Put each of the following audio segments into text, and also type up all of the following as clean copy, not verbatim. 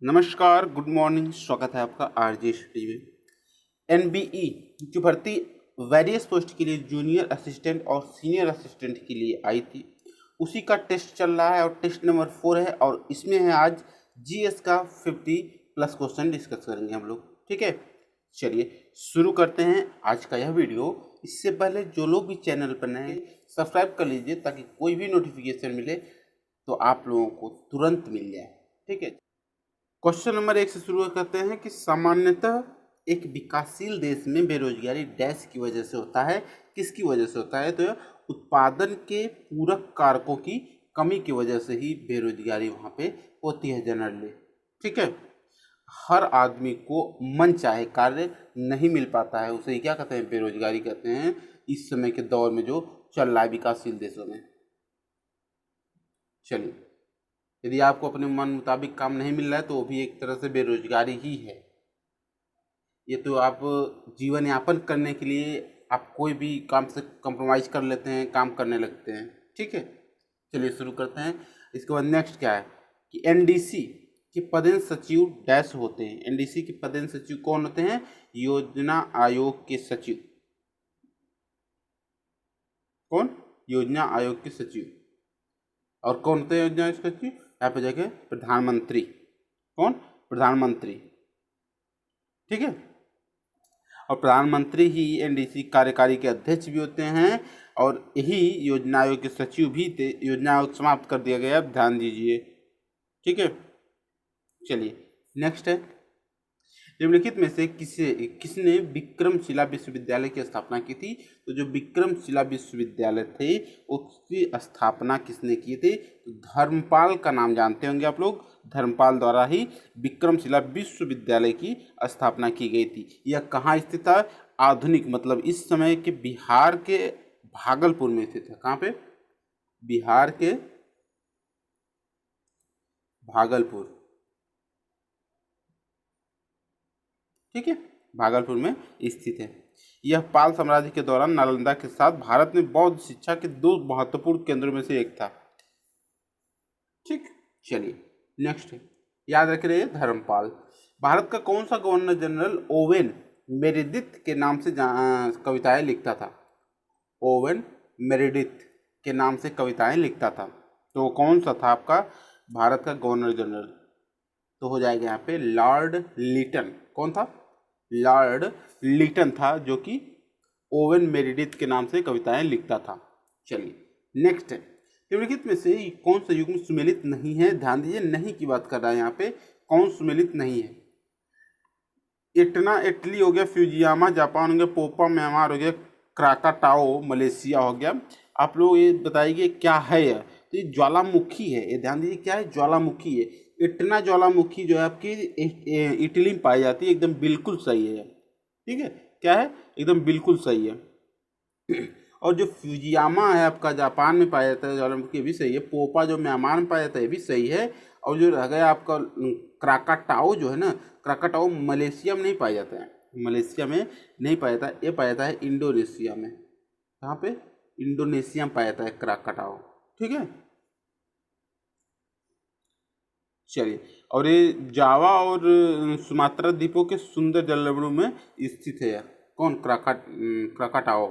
नमस्कार, good morning. स्वागत है आपका आरजे स्टडी में। एनबीई की भर्ती वेरियस पोस्ट के लिए जूनियर असिस्टेंट और सीनियर असिस्टेंट के लिए आई थी, उसी का टेस्ट चल रहा है और टेस्ट नंबर 4 है और इसमें है आज जीएस का 50+ क्वेश्चन डिस्कस करेंगे हम लोग। ठीक है, चलिए शुरू करते हैं आज का यह वीडियो। इससे पहले जो लोग भी चैनल पर नए हैं सब्सक्राइब कर लीजिए ताकि कोई भी नोटिफिकेशन मिले तो आप लोगों को तुरंत मिल जाए। ठीक है, क्वेश्चन नंबर 1 से शुरू करते हैं कि सामान्यतः एक विकासशील देश में बेरोजगारी डैश की वजह से होता है, किसकी वजह से होता है? तो यह उत्पादन के पूरक कारकों की कमी की वजह से ही बेरोजगारी वहाँ पे होती है जनरली। ठीक है, हर आदमी को मन चाहे कार्य नहीं मिल पाता है, उसे क्या कहते हैं? बेरोजगारी कहते हैं। इस समय के दौर में जो चल रहा है विकासशील देशों में। चलिए, यदि आपको अपने मन मुताबिक काम नहीं मिल रहा है तो वो भी एक तरह से बेरोजगारी ही है। ये तो आप जीवन यापन करने के लिए आप कोई भी काम से कंप्रोमाइज कर लेते हैं, काम करने लगते हैं। ठीक है, चलिए शुरू करते हैं। इसके बाद नेक्स्ट क्या है कि एनडीसी के पदेन सचिव डैश होते हैं। एनडीसी के पदेन सचिव कौन होते हैं? योजना आयोग के सचिव। कौन? योजना आयोग के सचिव। और कौन होते हैं योजना आयोग के सचिव? यहाँ पे जाके प्रधानमंत्री। कौन? प्रधानमंत्री। ठीक है, और प्रधानमंत्री ही एनडीसी कार्यकारी के अध्यक्ष भी होते हैं और यही योजना आयोग के सचिव भी थे। योजना आयोग समाप्त कर दिया गया, अब ध्यान दीजिए। ठीक है, चलिए नेक्स्ट है, निम्नलिखित में से किसने विक्रमशिला विश्वविद्यालय की स्थापना की थी? तो जो विक्रमशिला विश्वविद्यालय थे उसकी स्थापना किसने की थी? तो धर्मपाल का नाम जानते होंगे आप लोग। धर्मपाल द्वारा ही विक्रमशिला विश्वविद्यालय की स्थापना की गई थी। यह कहाँ स्थित है? आधुनिक मतलब इस समय के बिहार के भागलपुर में स्थित है। कहाँ पे? बिहार के भागलपुर। ठीक है, भागलपुर में स्थित है। यह पाल साम्राज्य के दौरान नालंदा के साथ भारत में बौद्ध शिक्षा के 2 महत्वपूर्ण केंद्रों में से एक था। ठीक, चलिए नेक्स्ट है, याद रख रहे हैं धर्मपाल। भारत का कौन सा गवर्नर जनरल ओवेन मेरेडिथ के नाम से कविताएं लिखता था? ओवेन मेरेडिथ के नाम से कविताएं लिखता था, तो कौन सा था आपका भारत का गवर्नर जनरल? तो हो जाएगा यहाँ पे लॉर्ड लिटन। कौन था? लॉर्ड लिटन था, जो कि ओवेन मेरेडिथ के नाम से कविताएं लिखता था। चलिए नेक्स्ट है, निम्नलिखित में से कौन सा युग्म सुमेलित नहीं है? ध्यान दीजिए, नहीं की बात कर रहा है यहाँ पे। कौन सुमेलित नहीं है? इटना इटली हो गया, फ्यूजियामा जापान हो गया, पोपा म्यांमार हो गया, क्राकाटाओ मलेशिया हो गया। आप लोग ये बताइए क्या है यह? तो ये ज्वालामुखी है। ये ध्यान दीजिए, क्या है? ज्वालामुखी है। इटना ज्वालामुखी जो है आपकी इटली में पाई जाती है। एकदम बिल्कुल सही है। ठीक है, क्या है? एकदम बिल्कुल सही है। और जो फ्यूजियामा है आपका जापान में पाया जाता है ज्वालामुखी, ये भी सही है। पोपा जो म्यांमार में पाया जाता है ये भी सही है। और जो रह गया आपका क्राकाटाओ जो है ना, क्राकाटाओ मलेशिया में नहीं पाया जाता है। मलेशिया में नहीं पाया जाता है, ये पाया जाता है इंडोनेशिया में। कहाँ पे? इंडोनेशिया में पाया जाता है क्राकाटाओ। ठीक है, चलिए, और ये जावा और सुमात्रा द्वीपों के सुंदर जलभरणों में स्थित है। कौन? क्राकाटाओ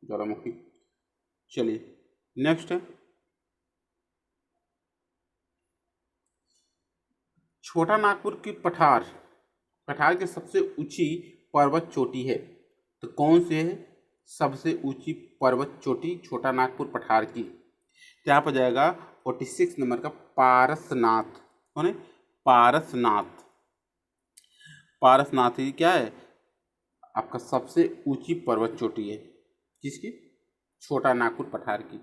ज्वालामुखी। चलिए नेक्स्ट है, छोटा नागपुर की पठार पठार की सबसे ऊंची पर्वत चोटी है, तो कौन सी है सबसे ऊंची पर्वत चोटी छोटा नागपुर पठार की? तो यहाँ पर जाएगा 46 नंबर का पारसनाथ। कौन है? पारसनाथ। पारसनाथ ही क्या है आपका सबसे ऊंची पर्वत चोटी है। किसकी? छोटा नागपुर पठार की।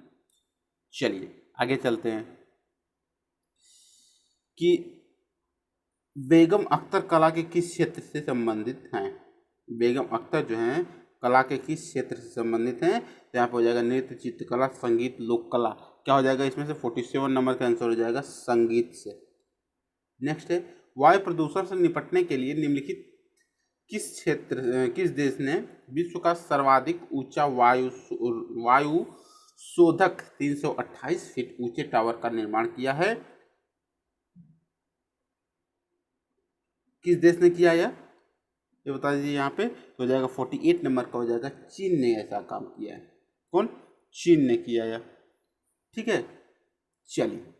चलिए आगे चलते हैं कि बेगम अख्तर कला के किस क्षेत्र से संबंधित हैं? बेगम अख्तर जो हैं कला के किस क्षेत्र से संबंधित हैं? तो यहाँ पर हो जाएगा नृत्य, चित्रकला, संगीत, लोक कला। क्या हो जाएगा इसमें से? 47 नंबर का आंसर हो जाएगा संगीत से। नेक्स्ट है, वायु प्रदूषण से निपटने के लिए निम्नलिखित किस देश ने विश्व का सर्वाधिक ऊंचा वायु शोधक 328 फीट ऊंचे टावर का निर्माण किया है? किस देश ने किया ये बता दीजिए यहाँ पे। तो हो जाएगा 48 नंबर का हो जाएगा, चीन ने ऐसा काम किया है। कौन? चीन ने किया है। ठीक है, चलिए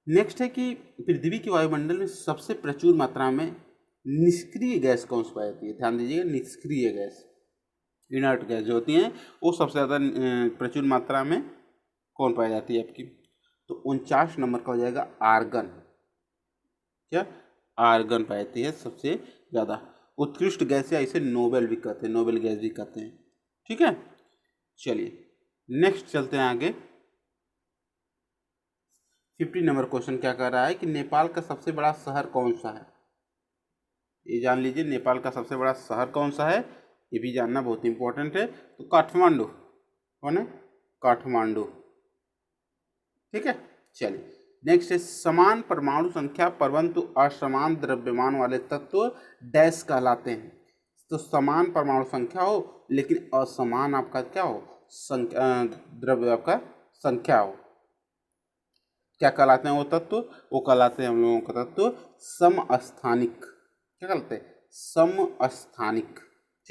नेक्स्ट है कि पृथ्वी के वायुमंडल में सबसे प्रचुर मात्रा में निष्क्रिय गैस कौन सी पाई जाती है? ध्यान दीजिएगा, निष्क्रिय गैस, इनर्ट गैस जो होती हैं वो सबसे ज़्यादा प्रचुर मात्रा में कौन पाई जाती है आपकी? तो 49 नंबर का हो जाएगा आर्गन। क्या? आर्गन पाई जाती है सबसे ज़्यादा। उत्कृष्ट गैस या इसे नोबेल भी कहते हैं, नोबेल गैस भी कहते हैं। ठीक है, चलिए नेक्स्ट चलते हैं आगे। 50 नंबर क्वेश्चन क्या कह रहा है कि नेपाल का सबसे बड़ा शहर कौन सा है? ये जान लीजिए, नेपाल का सबसे बड़ा शहर कौन सा है, ये भी जानना बहुत इंपॉर्टेंट है। तो काठमांडू। कौन है? काठमांडू। ठीक है, चलिए नेक्स्ट है समान परमाणु संख्या परंतु असमान द्रव्यमान वाले तत्व डैश कहलाते हैं। तो समान परमाणु संख्या हो लेकिन असमान आपका क्या हो? संख्या, द्रव्य आपका संख्या हो, क्या कहलाते हैं वो तत्व? वो कहलाते हैं हम लोगों का तत्व समस्थानिक। क्या कहलाते हैं? समस्थानिक।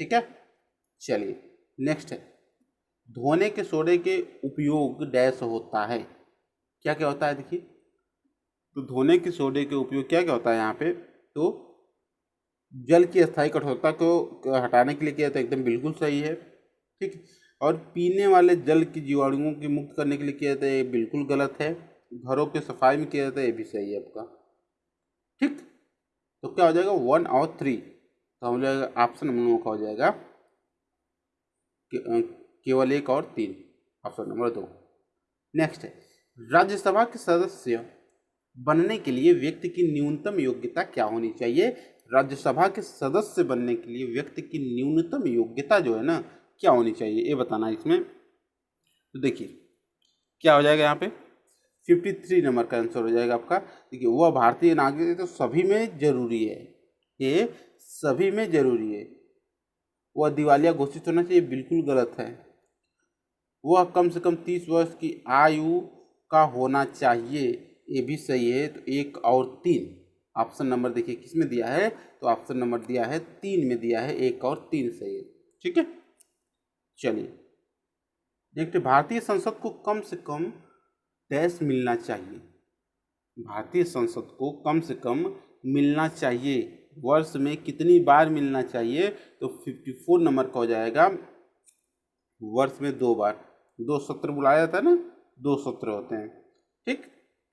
ठीक है, चलिए नेक्स्ट है धोने के सोडे के उपयोग डैश होता है। क्या क्या होता है देखिए, तो धोने के सोडे के उपयोग क्या क्या होता है यहाँ पे? तो जल की अस्थायी कठोरता को हटाने के लिए किया जाता है, एकदम बिल्कुल सही है। ठीक, और पीने वाले जल की जीवाणुओं की मुक्त करने के लिए किया जाता है, ये बिल्कुल गलत है। घरों के सफाई में किया जाता है, ये भी सही है आपका। ठीक, तो क्या हो जाएगा 1 और 3? तो हम लोग ऑप्शन हम लोगों का हो जाएगा केवल 1 और 3, ऑप्शन नंबर 2। नेक्स्ट है राज्यसभा के सदस्य बनने के लिए व्यक्ति की न्यूनतम योग्यता क्या होनी चाहिए? राज्यसभा के सदस्य बनने के लिए व्यक्ति की न्यूनतम योग्यता जो है ना क्या होनी चाहिए, ये बताना है इसमें। तो देखिए क्या हो जाएगा यहाँ पे 53 नंबर का आंसर हो जाएगा आपका। देखिए वह भारतीय नागरिक है, तो सभी में जरूरी है, ये सभी में जरूरी है। वह दिवालिया घोषित होना चाहिए, बिल्कुल गलत है। वह कम से कम 30 वर्ष की आयु का होना चाहिए, ये भी सही है। तो 1 और 3 ऑप्शन नंबर देखिए किस में दिया है? तो ऑप्शन नंबर दिया है 3 में दिया है, 1 और 3 सही है। ठीक है, चलिए नेक्स्ट भारतीय संसद को कम से कम डैश मिलना चाहिए। भारतीय संसद को कम से कम मिलना चाहिए, वर्ष में कितनी बार मिलना चाहिए? तो 54 नंबर का हो जाएगा, वर्ष में 2 बार। 2 सत्र बुलाया जाता है ना, 2 सत्र होते हैं। ठीक,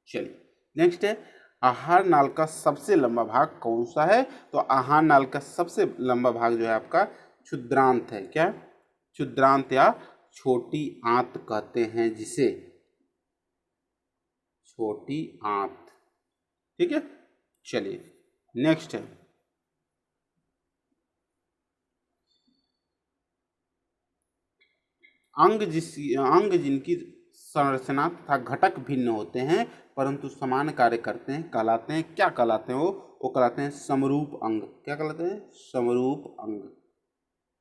चलिए नेक्स्ट है आहार नाल का सबसे लंबा भाग कौन सा है? तो आहार नाल का सबसे लंबा भाग जो है आपका क्षुद्रांत है। क्या? क्षुद्रांत या छोटी आंत कहते हैं जिसे, छोटी आंत। ठीक है, चलिए नेक्स्ट है अंग जिनकी संरचना तथा घटक भिन्न होते हैं परंतु समान कार्य करते हैं कहलाते हैं, क्या कहलाते हैं? वो कहलाते हैं समरूप अंग। क्या कहलाते हैं? समरूप अंग।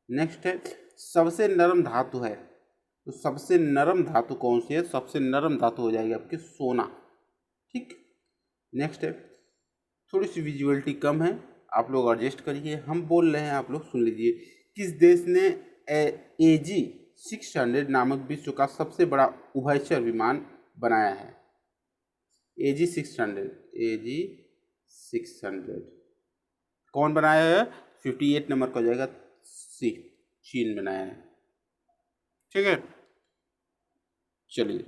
नेक्स्ट है सबसे नरम धातु है, तो सबसे नरम धातु कौन सी है? सबसे नरम धातु हो जाएगी आपकी सोना। ठीक, नेक्स्ट है थोड़ी सी विजुअलिटी कम है, आप लोग एडजस्ट करिए, हम बोल रहे हैं आप लोग सुन लीजिए। किस देश ने AG-600 नामक विश्व का सबसे बड़ा उभयचर विमान बनाया है? AG-600, AG-600 कौन बनाया है? 58 नंबर का हो जाएगा सी, चीन बनाया है। ठीक है, चलिए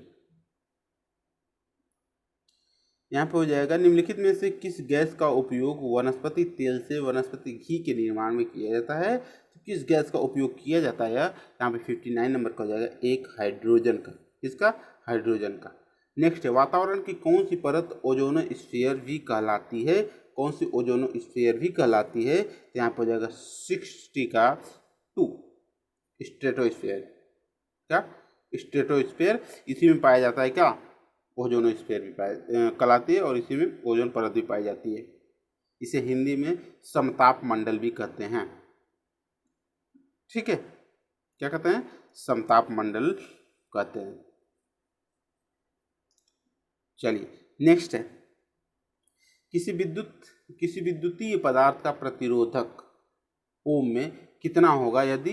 यहाँ पे हो जाएगा निम्नलिखित में से किस गैस का उपयोग वनस्पति तेल से वनस्पति घी के निर्माण में किया जाता है? तो किस गैस का उपयोग किया जाता है? यहाँ पे 59 नंबर का हो जाएगा, एक हाइड्रोजन का। किसका? हाइड्रोजन का। नेक्स्ट है वातावरण की कौन सी परत ओजोनोस्फीयर भी कहलाती है? कौन सी ओजोनोस्फीयर भी कहलाती है? तो यहाँ पर हो जाएगा 60 का 2 स्ट्रेटोस्फीयर। क्या? स्ट्रेटोस्फीयर, इसी में पाया जाता है क्या? ओजोनोस्फीयर भी कहलाती है और इसी में ओजोन परत भी पाई जाती है। इसे हिंदी में समताप मंडल भी कहते हैं। ठीक है, क्या कहते हैं? समताप मंडल कहते हैं। चलिए नेक्स्ट है किसी विद्युतीय पदार्थ का प्रतिरोधक ओम में कितना होगा यदि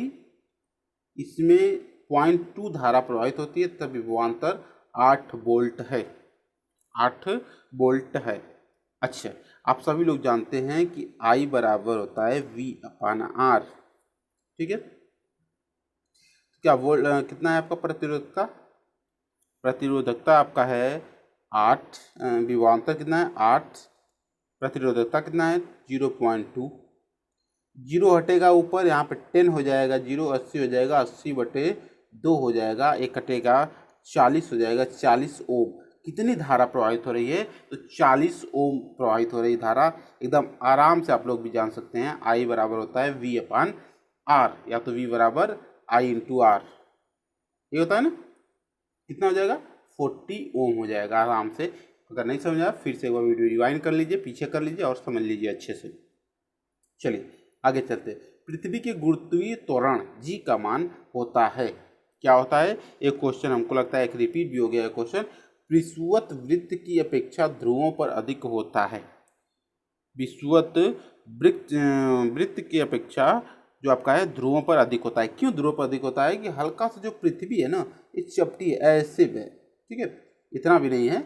इसमें 0.2 धारा प्रवाहित होती है, तब विभवांतर 8 वोल्ट है। 8 वोल्ट है। अच्छा, आप सभी लोग जानते हैं कि I बराबर होता है V/R। ठीक है, क्या कितना है आपका प्रतिरोधकता आपका है 8, विभवांतर कितना है 8, प्रतिरोधकता कितना है 0.2। 0 हटेगा ऊपर, यहाँ पे 10 हो जाएगा, 0 80 हो जाएगा, 80/2 हो जाएगा, 1 कटेगा 40 हो जाएगा, 40 ओम। कितनी धारा प्रवाहित हो रही है? तो 40 ओम प्रवाहित हो रही धारा। एकदम आराम से आप लोग भी जान सकते हैं I बराबर होता है V/R, या तो V बराबर I/R, ये होता है ना। कितना हो जाएगा 40 ओम हो जाएगा आराम से। अगर नहीं समझ आया फिर से एक बार वीडियो रिवाइंड कर लीजिए, पीछे कर लीजिए और समझ लीजिए अच्छे से। चलिए आगे चलते। पृथ्वी के गुरुत्वीय त्वरण G का मान होता है, क्या होता है? एक क्वेश्चन हमको लगता है एक रिपीट भी हो गया है क्वेश्चन। विषुवत वृत्त की अपेक्षा ध्रुवों पर अधिक होता है। विषुवत वृत्त की अपेक्षा जो आपका है ध्रुवों पर अधिक होता है। क्यों ध्रुवों पर अधिक होता है? कि हल्का सा जो पृथ्वी है ना, ये चपटी है, एसिड है, ठीक है, इतना भी नहीं है,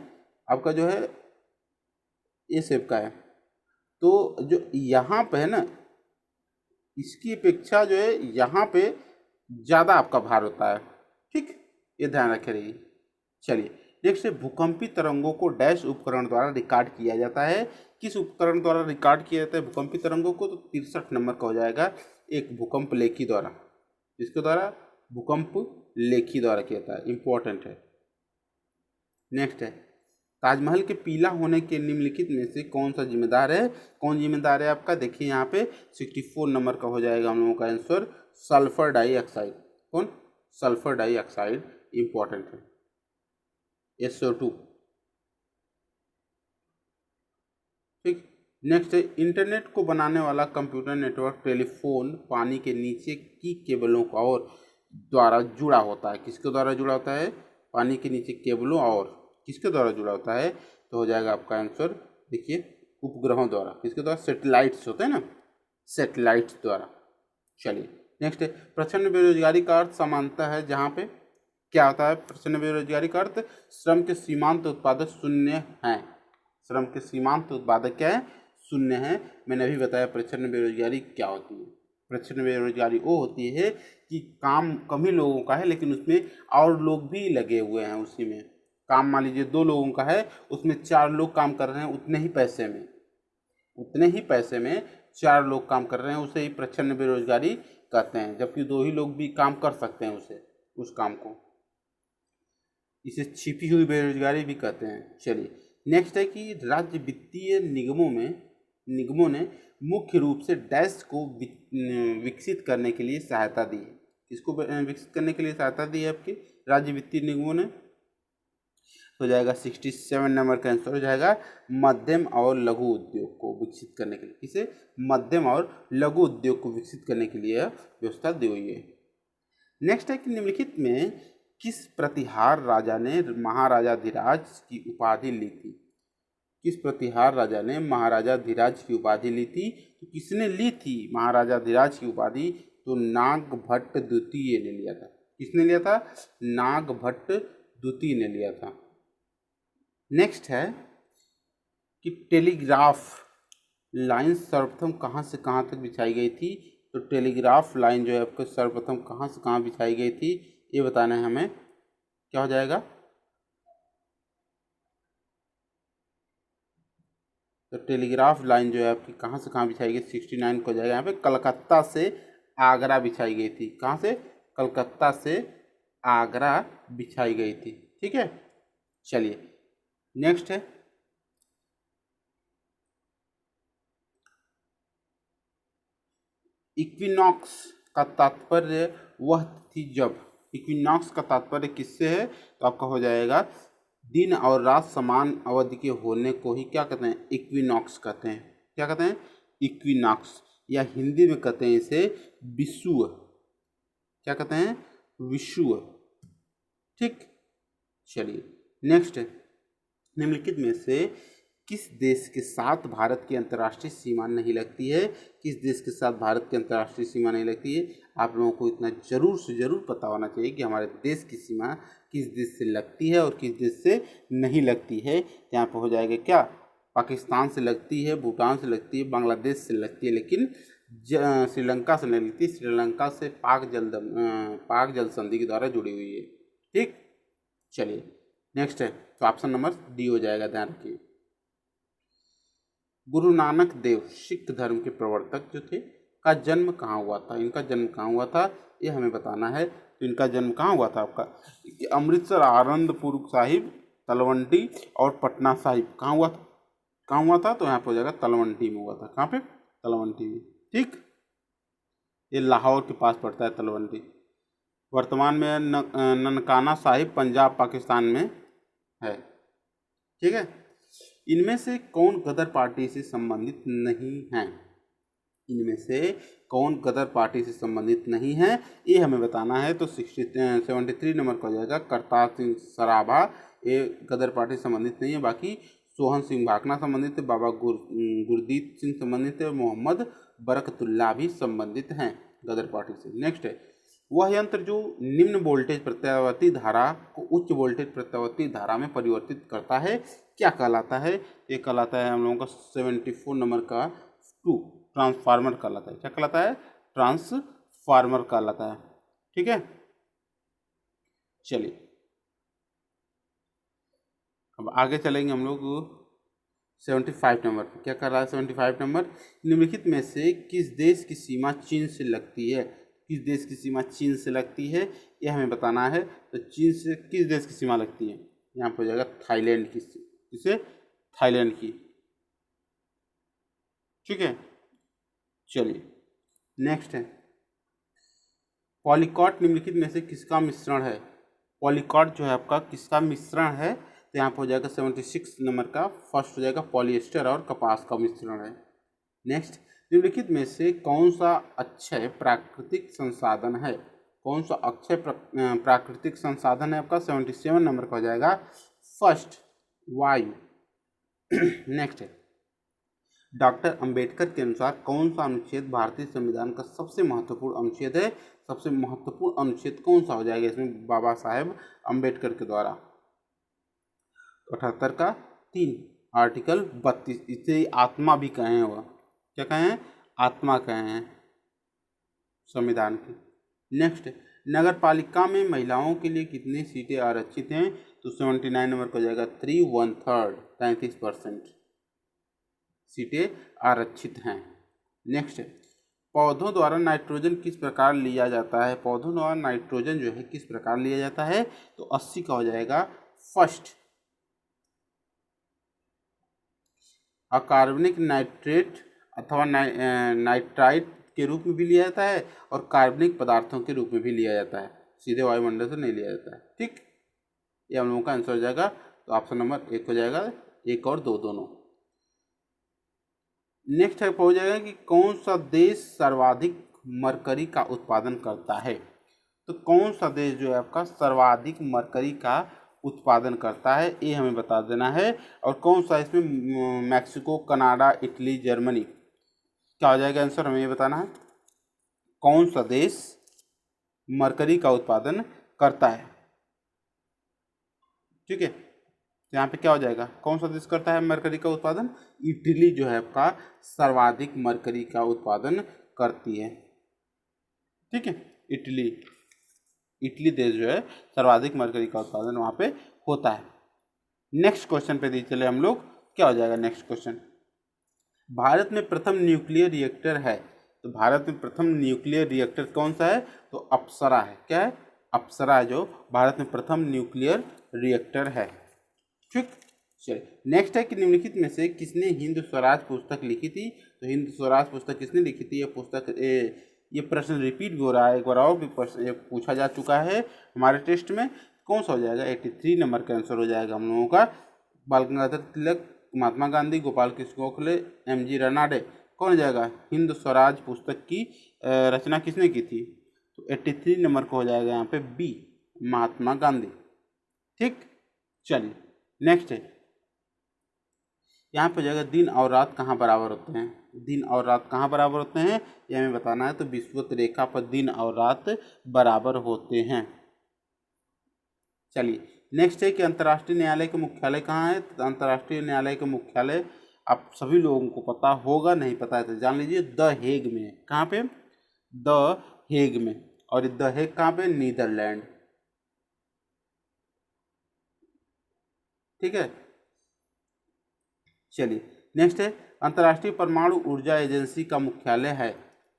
आपका जो है ये शेप का है। तो जो यहाँ पे है ना, इसकी अपेक्षा जो है यहाँ पे ज़्यादा आपका भार होता है। ठीक, ये ध्यान रखे रहिए। चलिए नेक्स्ट है, भूकंपी तरंगों को डैश उपकरण द्वारा रिकॉर्ड किया जाता है। किस उपकरण द्वारा रिकॉर्ड किया जाता है भूकंपी तरंगों को? तो 63 नंबर का हो जाएगा, एक भूकंप लेखी द्वारा। इसके द्वारा भूकंप लेखी द्वारा किया जाता है, इंपॉर्टेंट है। नेक्स्ट है, ताजमहल के पीला होने के निम्नलिखित में से कौन सा जिम्मेदार है? कौन जिम्मेदार है आपका? देखिए यहाँ पे 64 नंबर का हो जाएगा हम लोगों का आंसर, सल्फर डाइऑक्साइड। कौन? सल्फर डाइऑक्साइड इंपॉर्टेंट है, SO2। ठीक, नेक्स्ट है, इंटरनेट को बनाने वाला कंप्यूटर नेटवर्क टेलीफोन पानी के नीचे की केबलों का और द्वारा जुड़ा होता है। किसके द्वारा जुड़ा होता है? पानी के नीचे केबलों और किसके द्वारा जुड़ा होता है? तो हो जाएगा आपका आंसर, देखिए उपग्रहों द्वारा। किसके द्वारा? सैटेलाइट्स होते हैं ना, सैटेलाइट्स द्वारा। चलिए नेक्स्ट है, प्रचंड बेरोजगारी का अर्थ समानता है जहाँ पे क्या होता है? प्रचंड बेरोजगारी का अर्थ श्रम के सीमांत उत्पादक शून्य हैं। श्रम के सीमांत उत्पादक क्या है? शून्य है। मैंने अभी बताया प्रचंड बेरोजगारी क्या होती है। प्रचंड बेरोजगारी वो होती है कि काम कम ही लोगों का है लेकिन उसमें और लोग भी लगे हुए हैं उसी में। काम मान लीजिए 2 लोगों का है, उसमें 4 लोग काम कर रहे हैं उतने ही पैसे में, 4 लोग काम कर रहे हैं, उसे ही प्रचंड बेरोजगारी कहते हैं। जबकि 2 ही लोग भी काम कर सकते हैं उस काम को, इसे छिपी हुई बेरोजगारी भी कहते हैं। चलिए नेक्स्ट है कि राज्य वित्तीय निगमों ने मुख्य रूप से डैश को विकसित करने के लिए सहायता दी है। किसको विकसित करने के लिए सहायता दी है आपकी? राज्य वित्तीय निगमों ने। हो जाएगा 67 नंबर का आंसर हो जाएगा, मध्यम और लघु उद्योग को विकसित करने के लिए। किसे? मध्यम और लघु उद्योग को विकसित करने के लिए व्यवस्था दी हुई है। नेक्स्ट है कि निम्नलिखित में किस प्रतिहार राजा ने महाराजाधिराज की उपाधि ली थी? किस प्रतिहार राजा ने महाराजाधिराज की उपाधि ली थी? तो किसने ली थी महाराजाधिराज की उपाधि? तो नागभट्ट द्वितीय ने लिया था। किसने लिया था? नागभट्ट द्वितीय ने लिया था। नेक्स्ट है कि टेलीग्राफ लाइन सर्वप्रथम कहाँ से कहाँ तक बिछाई गई थी? तो टेलीग्राफ लाइन जो है आपको सर्वप्रथम कहाँ से कहाँ बिछाई गई थी ये बताना है हमें। क्या हो जाएगा? तो टेलीग्राफ लाइन जो है आपकी कहाँ से कहाँ बिछाई गई? 69 को हो जाएगा यहाँ पे, कलकत्ता से आगरा बिछाई गई थी। कहाँ से? कलकत्ता से आगरा बिछाई गई थी। ठीक है, चलिए नेक्स्ट है, इक्विनॉक्स का तात्पर्य वह थी जब। इक्विनॉक्स का तात्पर्य किससे है? तो आपका हो जाएगा दिन और रात समान अवधि के होने को ही क्या कहते हैं? इक्विनॉक्स कहते हैं। क्या कहते हैं? इक्विनॉक्स, या हिंदी में कहते हैं इसे विषुव। क्या कहते हैं? विषुव। ठीक, चलिए नेक्स्ट है, निम्नलिखित में से किस देश के साथ भारत की अंतर्राष्ट्रीय सीमा नहीं लगती है? किस देश के साथ भारत की अंतर्राष्ट्रीय सीमा नहीं लगती है? आप लोगों को इतना जरूर से जरूर पता होना चाहिए कि हमारे देश की सीमा किस देश से लगती है और किस देश से नहीं लगती है। यहाँ पर हो जाएगा क्या, पाकिस्तान से लगती है, भूटान से लगती है, बांग्लादेश से लगती है, लेकिन श्रीलंका से नहीं लगती। श्रीलंका से पाक जल संधि के द्वारा जुड़ी हुई है। ठीक, चलिए नेक्स्ट है, तो ऑप्शन नंबर डी हो जाएगा, ध्यान रखिए। गुरु नानक देव सिख धर्म के प्रवर्तक जो थे, का जन्म कहाँ हुआ था? इनका जन्म कहाँ हुआ था ये हमें बताना है। तो इनका जन्म कहाँ हुआ था आपका? अमृतसर, आनंदपुर साहिब, तलवंडी और पटना साहिब कहाँ हुआ था? कहाँ हुआ था? तो यहाँ पे हो जाएगा तलवंडी में हुआ था। कहाँ पे? तलवंडी में। ठीक, ये लाहौर के पास पड़ता है तलवंडी। वर्तमान में ननकाना साहिब पंजाब पाकिस्तान में है। ठीक है, इनमें से कौन गदर पार्टी से संबंधित नहीं है? इनमें से कौन गदर पार्टी से संबंधित नहीं है ये हमें बताना है। तो 73 नंबर का हो जाएगा करतार सिंह सराभा, ये गदर पार्टी से संबंधित नहीं है। बाकी सोहन सिंह भाकना संबंधित है, बाबा गुरदीप सिंह संबंधित है, मोहम्मद बरकतुल्ला भी संबंधित हैं गदर पार्टी से। नेक्स्ट है, वह यंत्र जो निम्न वोल्टेज प्रत्यावर्ती धारा को उच्च वोल्टेज प्रत्यावर्ती धारा में परिवर्तित करता है क्या कहलाता है? ये कहलाता है हम लोगों का 74 नंबर का 2 ट्रांसफार्मर कहलाता है। क्या कहलाता है? ट्रांसफार्मर कहलाता है। ठीक है, चलिए अब आगे चलेंगे हम लोग 75 नंबर पर। क्या कर रहा है 75 नंबर? निम्नलिखित में से किस देश की सीमा चीन से लगती है? किस देश की सीमा चीन से लगती है यह हमें बताना है। तो चीन से किस देश की सीमा लगती है? यहाँ पर हो जाएगा थाईलैंड की। किसे? थाईलैंड की। ठीक है, चलिए नेक्स्ट है, पॉलीकॉट निम्नलिखित में से किसका मिश्रण है? पॉलीकॉट जो है आपका किसका मिश्रण है? तो यहाँ पर हो जाएगा 76 नंबर का फर्स्ट हो जाएगा पॉलिएस्टर और कपास का मिश्रण है। नेक्स्ट, निम्नलिखित में से कौन सा अक्षय प्राकृतिक संसाधन है? कौन सा अक्षय प्राकृतिक संसाधन है आपका? 77 नंबर का हो जाएगा फर्स्ट वायु। नेक्स्ट है, डॉक्टर अंबेडकर के अनुसार कौन सा अनुच्छेद भारतीय संविधान का सबसे महत्वपूर्ण अनुच्छेद है? सबसे महत्वपूर्ण अनुच्छेद कौन सा हो जाएगा इसमें बाबा साहेब अंबेडकर के द्वारा? 78 का 3 आर्टिकल 32, इसे आत्मा भी कहे हैं। वह क्या कहे हैं? आत्मा कहे हैं संविधान की। नेक्स्ट, नगर पालिका में महिलाओं के लिए कितनी सीटें आरक्षित हैं? तो 79 नंबर को जाएगा 3/1/3 33% सीटें आरक्षित हैं। नेक्स्ट, पौधों द्वारा नाइट्रोजन किस प्रकार लिया जाता है? पौधों द्वारा नाइट्रोजन जो है किस प्रकार लिया जाता है? तो 80 का हो जाएगा फर्स्ट अकार्बनिक नाइट्रेट अथवा नाइट्राइट के रूप में भी लिया जाता है और कार्बनिक पदार्थों के रूप में भी लिया जाता है, सीधे वायुमंडल से नहीं लिया जाता है। ठीक, ये हम लोगों का आंसर हो जाएगा। तो ऑप्शन नंबर 1 हो जाएगा, 1 और 2 दोनों। नेक्स्ट है हो जाएगा कि कौन सा देश सर्वाधिक मरकरी का उत्पादन करता है? तो कौन सा देश जो है आपका सर्वाधिक मरकरी का उत्पादन करता है ये हमें बता देना है। और कौन सा इसमें मैक्सिको, कनाडा, इटली, जर्मनी, क्या हो जाएगा आंसर हमें ये बताना है। कौन सा देश मरकरी का उत्पादन करता है? ठीक है, तो यहाँ पे क्या हो जाएगा, कौन सा देश करता है मरकरी का उत्पादन? इटली जो है आपका सर्वाधिक मरकरी का उत्पादन करती है। ठीक है, इटली देश जो है सर्वाधिक मरकरी का उत्पादन वहाँ पे होता है। नेक्स्ट क्वेश्चन पे चले हम लोग, क्या हो जाएगा नेक्स्ट क्वेश्चन? भारत में प्रथम न्यूक्लियर रिएक्टर है, तो भारत में प्रथम न्यूक्लियर रिएक्टर कौन सा है? तो अप्सरा है। क्या है? अप्सरा है जो भारत में प्रथम न्यूक्लियर रिएक्टर है। ठीक, चलिए नेक्स्ट है कि निम्नलिखित में से किसने हिंद स्वराज पुस्तक लिखी थी? तो हिंद स्वराज पुस्तक किसने लिखी थी? ये पुस्तक ये प्रश्न रिपीट भी हो रहा है, एक बार और भी प्रश्न पूछा जा चुका है हमारे टेस्ट में। कौन सा हो जाएगा? 83 नंबर का आंसर हो जाएगा हम लोगों का। बाल गंगाधर तिलक, महात्मा गांधी, गोपाल कृष्ण गोखले, MG रनाडे, कौन हो जाएगा? हिंद स्वराज पुस्तक की रचना किसने की थी? तो 83 नंबर को हो जाएगा यहाँ पे बी, महात्मा गांधी। ठीक, चलिए नेक्स्ट है, यहाँ पे हो जाएगा दिन और रात कहाँ बराबर होते हैं, दिन और रात कहाँ बराबर होते हैं ये हमें बताना है। तो विषुवत रेखा पर दिन और रात बराबर होते हैं। चलिए नेक्स्ट है कि अंतर्राष्ट्रीय न्यायालय का मुख्यालय कहाँ है। तो अंतर्राष्ट्रीय न्यायालय का मुख्यालय आप सभी लोगों को पता होगा, नहीं पता है तो जान लीजिए, द हेग में है। कहाँ पे? द हेग में। और द हेग कहाँ पे? नीदरलैंड। ठीक है। चलिए नेक्स्ट है अंतर्राष्ट्रीय परमाणु ऊर्जा एजेंसी का मुख्यालय है।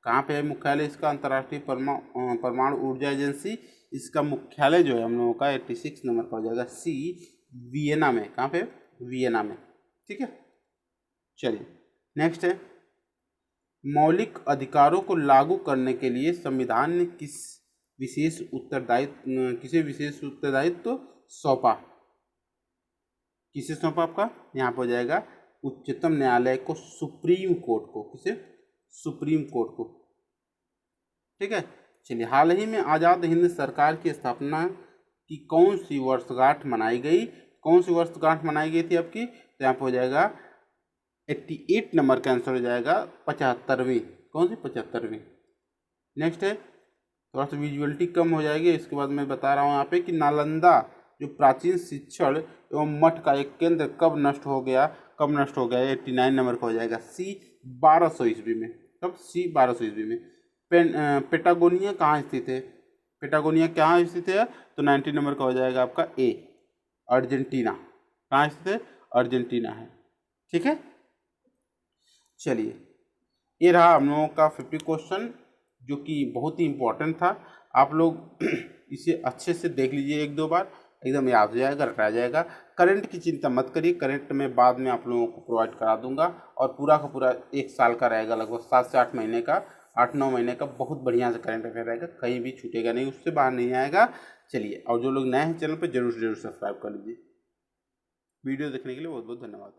कहाँ पे है मुख्यालय इसका? अंतर्राष्ट्रीय परमाणु ऊर्जा एजेंसी, इसका मुख्यालय जो है हम लोगों का 86 नंबर का हो जाएगा सी, वियना में। कहाँ पे? वियना में। ठीक है। चलिए नेक्स्ट है मौलिक अधिकारों को लागू करने के लिए संविधान ने किसे विशेष उत्तरदायित्व सौंपा? किसे सौंपा आपका? यहाँ पर हो जाएगा उच्चतम न्यायालय को, सुप्रीम कोर्ट को। किसे? सुप्रीम कोर्ट को। ठीक है। चलिए हाल ही में आज़ाद हिंद सरकार की स्थापना की कौन सी वर्षगांठ मनाई गई? कौन सी वर्षगांठ मनाई गई थी आपकी? तो यहाँ पर हो जाएगा 88 नंबर का आंसर हो जाएगा 75वीं। कौन सी? 75वीं। नेक्स्ट है थोड़ा सा विजुअलिटी कम हो जाएगी, इसके बाद मैं बता रहा हूँ यहाँ पे कि नालंदा जो प्राचीन शिक्षण एवं मठ का एक केंद्र कब नष्ट हो गया? 89 नंबर का हो जाएगा सी, 1200 ईस्वी में। कब? सी 1200 ईस्वी में। पेटागोनिया कहाँ स्थित है? पेटागोनिया कहाँ स्थित है? तो 90 नंबर का हो जाएगा आपका ए, अर्जेंटीना। कहाँ स्थित है? अर्जेंटीना है। ठीक है। चलिए ये रहा हम लोगों का 50 क्वेश्चन जो कि बहुत ही इम्पोर्टेंट था। आप लोग इसे अच्छे से देख लीजिए एक दो बार, एकदम याद हो जाएगा, रटा जाएगा। करंट की चिंता मत करिए, करंट में बाद में आप लोगों को प्रोवाइड करा दूंगा। और पूरा का पूरा 1 साल का रहेगा, लगभग 7 से 8 महीने का, 8-9 महीने का बहुत बढ़िया से करंट अफेयर रहेगा, कहीं भी छूटेगा नहीं, उससे बाहर नहीं आएगा। चलिए और जो लोग नए हैं चैनल पर जरूर सब्सक्राइब कर लीजिए। वीडियो देखने के लिए बहुत बहुत धन्यवाद।